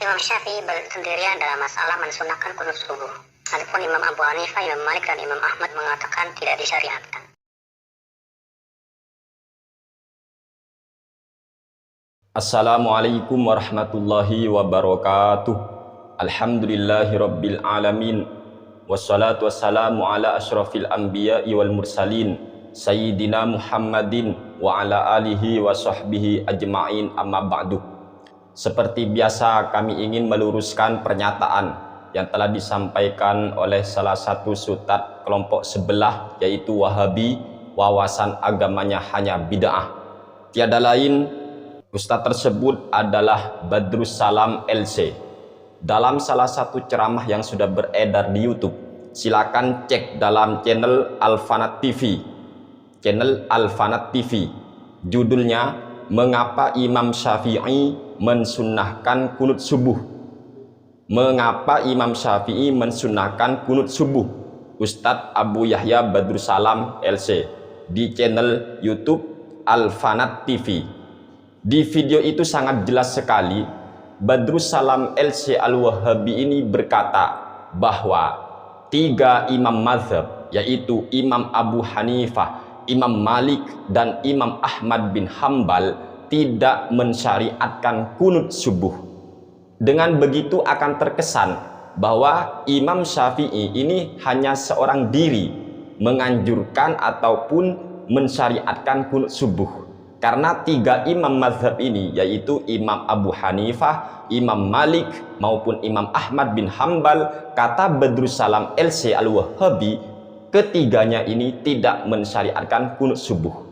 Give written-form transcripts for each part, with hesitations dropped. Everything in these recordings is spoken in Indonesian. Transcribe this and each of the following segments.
Imam Syafi'i bersendirian dalam masalah mensunahkan kunut subuh. Adapun Imam Abu Hanifah, Imam Malik, dan Imam Ahmad mengatakan tidak disyariatkan. Assalamualaikum warahmatullahi wabarakatuh. Alhamdulillahi rabbil alamin. Wassalatu wassalamu ala ashrafil anbiya'i wal mursalin Sayyidina Muhammadin wa ala alihi wa sahbihi ajma'in, amma ba'du. Seperti biasa, kami ingin meluruskan pernyataan yang telah disampaikan oleh salah satu sultan kelompok sebelah, yaitu Wahabi, wawasan agamanya hanya bid'ah. Tiada lain, ustadz tersebut adalah Badrus Salam LC. Dalam salah satu ceramah yang sudah beredar di YouTube, silakan cek dalam channel Al-Fanat TV. Channel Al-Fanat TV. Judulnya, Mengapa Imam Syafi'i mensunnahkan kunut subuh? Mengapa Imam Syafi'i mensunnahkan kunut subuh? Ustadz Abu Yahya Badrus Salam LC di channel YouTube Al-Fanat TV. Di video itu sangat jelas sekali Badrus Salam LC Al-Wahabi ini berkata bahwa 3 imam mazhab, yaitu Imam Abu Hanifah, Imam Malik, dan Imam Ahmad bin Hambal tidak mensyariatkan kunut subuh. Dengan begitu akan terkesan bahwa Imam Syafi'i ini hanya seorang diri menganjurkan ataupun mensyariatkan kunut subuh. Karena 3 imam mazhab ini, yaitu Imam Abu Hanifah, Imam Malik, maupun Imam Ahmad bin Hambal, kata Badrus Salam LC Al-Wahabi, ketiganya ini tidak mensyariatkan kunut subuh.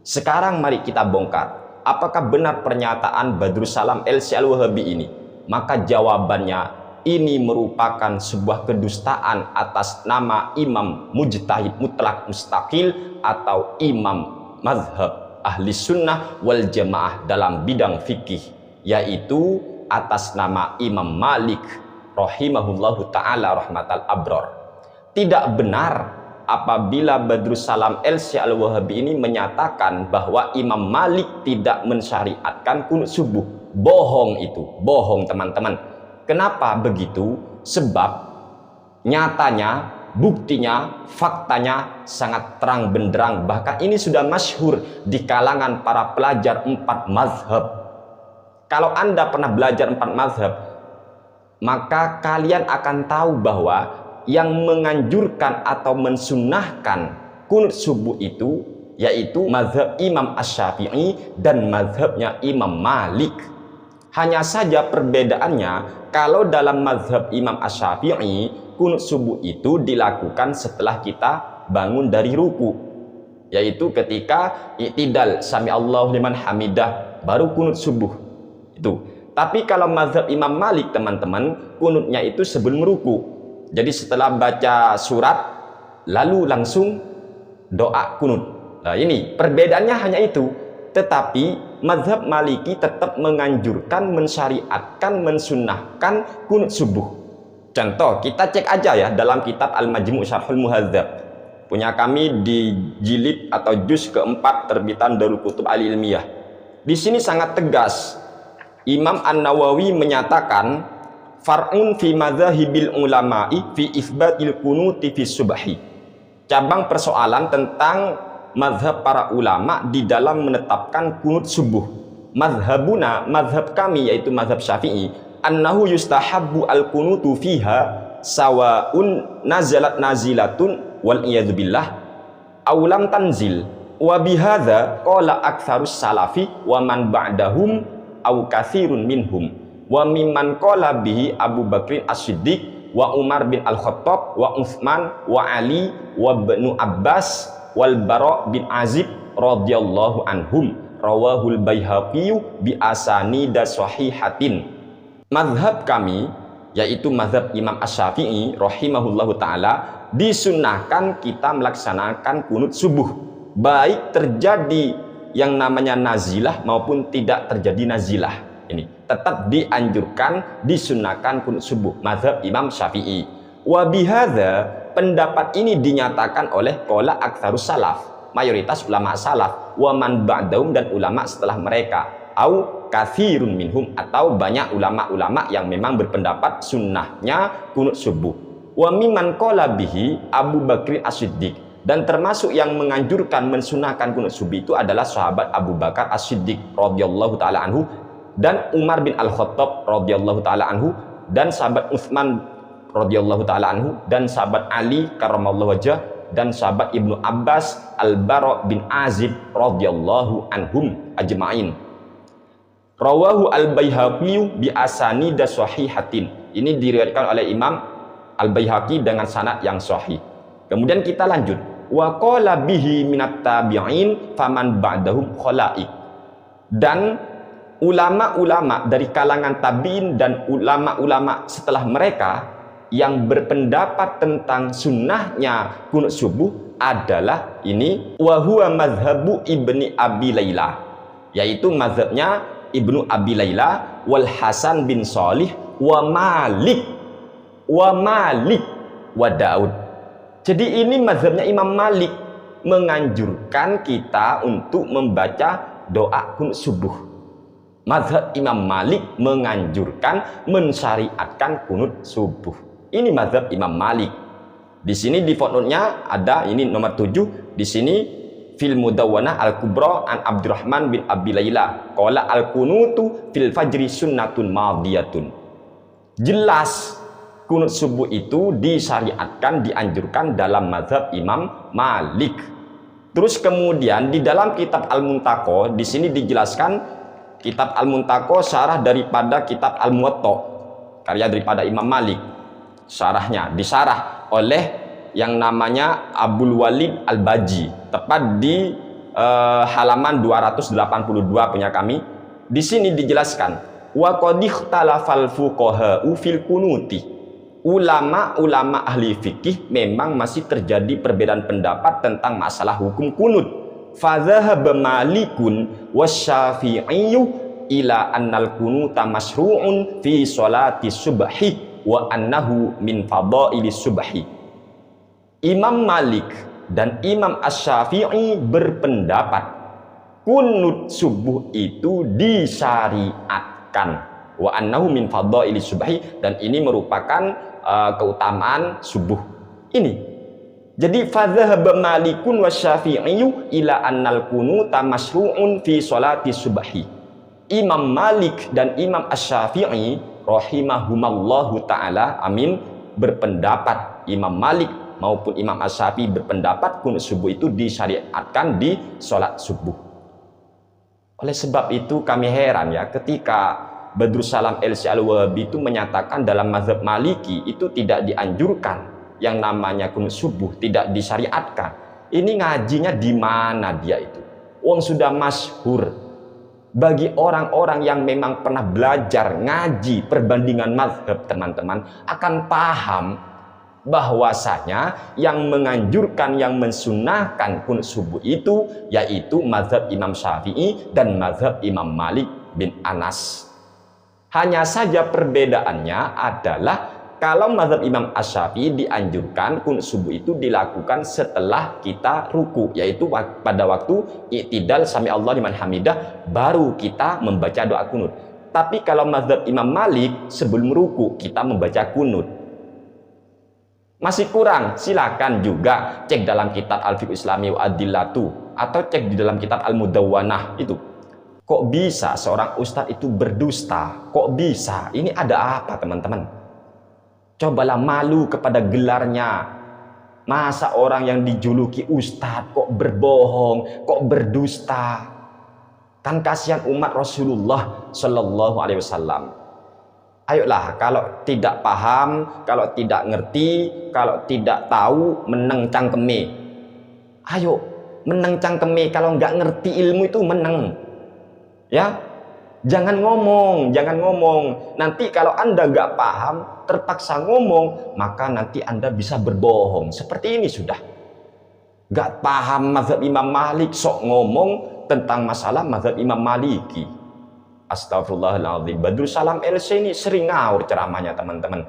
Sekarang mari kita bongkar, apakah benar pernyataan Badrus Salam LC Al-Wahabi ini? Maka jawabannya, ini merupakan sebuah kedustaan atas nama Imam Mujtahid Mutlak Mustaqil atau Imam Mazhab Ahli Sunnah wal Jamaah dalam bidang fikih, yaitu atas nama Imam Malik rahimahullahu ta'ala rahmatal abror. Tidak benar apabila Badrus Salam LC Al-Wahabi ini menyatakan bahwa Imam Malik tidak mensyariatkan kunut subuh. Bohong itu, bohong teman-teman. Kenapa begitu? Sebab nyatanya, buktinya, faktanya sangat terang benderang. Bahkan ini sudah masyhur di kalangan para pelajar 4 mazhab. Kalau Anda pernah belajar 4 mazhab, maka kalian akan tahu bahwa yang menganjurkan atau mensunnahkan kunut subuh itu yaitu mazhab Imam Asy-Syafi'i dan mazhabnya Imam Malik. Hanya saja perbedaannya, kalau dalam mazhab Imam Asy-Syafi'i, kunut subuh itu dilakukan setelah kita bangun dari ruku, yaitu ketika i'tidal, sami Allahu liman hamidah, baru kunut subuh itu. Tapi kalau mazhab Imam Malik teman-teman, kunutnya itu sebelum ruku. Jadi setelah baca surat lalu langsung doa kunut. Nah, ini perbedaannya hanya itu. Tetapi mazhab Maliki tetap menganjurkan, mensyariatkan, mensunnahkan kunut subuh. Contoh, kita cek aja ya dalam kitab Al-Majmu' Syarhul Muhadzab. Punya kami di jilid atau juz keempat terbitan Darul Kutub Al-Ilmiyah. Di sini sangat tegas. Imam An-Nawawi menyatakan far'un fi madzahibil ulama'i fi isbatil kunuti fi subhi. Cabang persoalan tentang mazhab para ulama di dalam menetapkan kunut subuh. Mazhabuna, mazhab kami yaitu mazhab Syafi'i, annahu yustahabbu al-kunutu fiha sawaun nazalat nazilatun wal iyadzu billah aw lam tanzil wa bihadza qala aktsarus salafi wa man ba'dahum aw katsirun minhum wa mimman qala bihi Abu Bakrin As-Siddiq wa Umar bin Al-Khattab wa Utsman wa Ali wa Ibnu Abbas wal Bara' bin Azib radhiyallahu anhum, rawahul Baihaqi bi asanida sahihatin. Mazhab kami yaitu mazhab Imam Asy-Syafi'i rahimahullahu taala, disunnahkan kita melaksanakan kunut subuh, baik terjadi yang namanya nazilah maupun tidak terjadi nazilah. Ini tetap dianjurkan, disunnahkan kunut subuh, mazhab Imam Syafi'i. Wa bihadza, pendapat ini dinyatakan oleh qala aktsarus salaf, mayoritas ulama salaf, wa man ba'dahum, dan ulama setelah mereka. au kathirun minhum, atau banyak ulama-ulama yang memang berpendapat sunnahnya kunut subuh. Wa mimman qala bihi Abu Bakr As-Siddiq, dan termasuk yang menganjurkan mensunahkan kunut subuh itu adalah sahabat Abu Bakar As-Siddiq radhiyallahu taala anhu, dan Umar bin Al-Khattab radhiyallahu taala anhu, dan sahabat Utsman radhiyallahu taala anhu, dan sahabat Ali karramallahu wajhah, dan sahabat Ibnu Abbas, Al-Bara bin Azib radhiyallahu anhum ajma'in. Rawahu Al-Baihaqi bi asanid sahihatin. Ini diriwayatkan oleh Imam Al-Baihaqi dengan sanad yang sahih. Kemudian kita lanjut. Wa qala bihi minat tabi'in faman ba'dahum khalaik. Dan ulama-ulama dari kalangan tabi'in dan ulama-ulama setelah mereka yang berpendapat tentang sunnahnya kunut subuh adalah ini, wa huwa mazhabu Ibni Abi Laila, yaitu mazhabnya Ibnu Abi Laila, wal Hasan bin Shalih, wa Malik wa Daud. Jadi ini mazhabnya Imam Malik, menganjurkan kita untuk membaca doa kunut subuh. Mazhab Imam Malik menganjurkan, mensyariatkan kunut subuh. Ini mazhab Imam Malik. Di sini di footnote-nya ada ini nomor 7. Di sini fil Mudawwanah Al-Kubra an Abdurrahman bin Abi Laila qala al-kunutu fil fajri sunnatun madiyatun. Jelas kunut subuh itu disyariatkan, dianjurkan dalam mazhab Imam Malik. Terus kemudian di dalam kitab Al-Muntaqo di sini dijelaskan, kitab Al-Muntaqo syarah daripada kitab Al-Muwatta, karya daripada Imam Malik. Syarahnya disarah oleh yang namanya Abdul Walid Al-Baji, tepat di halaman 282 punya kami. Di sini dijelaskan, wa qad ikhtalafal fuqaha'u fil kunuti. Ulama-ulama ahli fikih memang masih terjadi perbedaan pendapat tentang masalah hukum kunut. Fa dzahaba Malikun wasyafi'iyyu ila annal kunuta masyru'un fi sholati subhi wa annahu min fadailis subhi. Imam Malik dan Imam Asy-Syafi'i berpendapat kunut subuh itu disyariatkan, wa annahu min fadailis subhi, dan ini merupakan keutamaan subuh. Ini jadi fadzahaba Malikun wasyafi'iyyu ila annal kunuta masyru'un fi sholati subhi. Imam Malik dan Imam Asy-Syafi'i rahimahumallahu ta'ala, amin, berpendapat, Imam Malik maupun Imam Asy-Syafi'i berpendapat kunut subuh itu disyariatkan di sholat subuh. Oleh sebab itu kami heran ya ketika Badrus Salam LC Al-Wahabi itu menyatakan dalam mazhab Maliki itu tidak dianjurkan yang namanya kunut subuh, tidak disyariatkan. Ini ngajinya di mana dia itu? Wong sudah masyhur. Bagi orang-orang yang memang pernah belajar ngaji perbandingan mazhab, teman-teman akan paham bahwasanya yang menganjurkan, yang mensunahkan kunut subuh itu yaitu mazhab Imam Syafi'i dan mazhab Imam Malik bin Anas. Hanya saja perbedaannya adalah kalau mazhab Imam Asy-Syafi'i dianjurkan kunut subuh itu dilakukan setelah kita ruku, yaitu pada waktu i'tidal sami Allah liman hamidah baru kita membaca doa kunut. Tapi kalau mazhab Imam Malik sebelum ruku kita membaca kunut. Masih kurang, silakan juga cek dalam kitab Al-Fiqh Islami wa Adillatu atau cek di dalam kitab Al-Mudawwanah itu. Kok bisa seorang ustadz itu berdusta? Kok bisa? Ini ada apa, teman-teman? Cobalah malu kepada gelarnya. Masa orang yang dijuluki ustadz kok berbohong, kok berdusta? Kan kasihan umat Rasulullah Shallallahu Alaihi Wasallam. Ayolah, kalau tidak paham, kalau tidak ngerti, kalau tidak tahu, meneng cangkeme. Ayo, meneng cangkeme. Kalau nggak ngerti ilmu itu meneng. Ya, jangan ngomong, jangan ngomong. Nanti kalau Anda nggak paham, terpaksa ngomong, maka nanti Anda bisa berbohong. Seperti ini sudah. Nggak paham mazhab Imam Malik, sok ngomong tentang masalah mazhab Imam Maliki. Astagfirullahaladzim. Badrus Salam LC ini sering ngawur ceramahnya, teman-teman.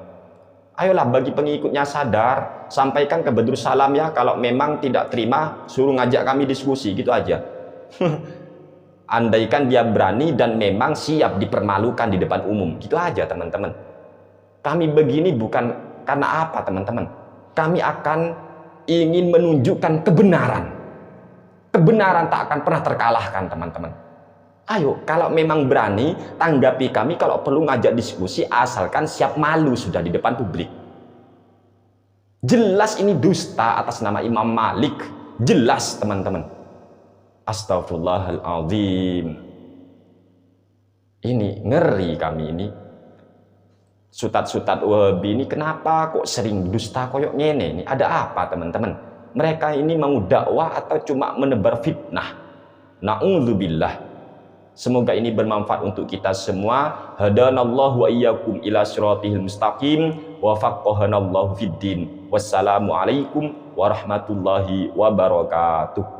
Ayolah, bagi pengikutnya sadar, sampaikan ke Badrus Salam ya, kalau memang tidak terima, suruh ngajak kami diskusi, gitu aja. Andaikan dia berani dan memang siap dipermalukan di depan umum. Gitu aja teman-teman. Kami begini bukan karena apa teman-teman. Kami akan ingin menunjukkan kebenaran. Kebenaran tak akan pernah terkalahkan teman-teman. Ayo, kalau memang berani, tanggapi kami, kalau perlu ngajak diskusi, asalkan siap malu sudah di depan publik. Jelas ini dusta atas nama Imam Malik. Jelas teman-teman. Astaghfirullahaladzim. Ini ngeri kami ini. Sutat-sutat Wahabi ini kenapa kok sering dusta koyok ngene ini? Ada apa teman-teman? Mereka ini mau dakwah atau cuma menebar fitnah? Na'udzubillah. Semoga ini bermanfaat untuk kita semua. Hadanallahu wa iyyakum ila siratil mustaqim wa faqahanallahu fid din. Wassalamualaikum warahmatullahi wabarakatuh.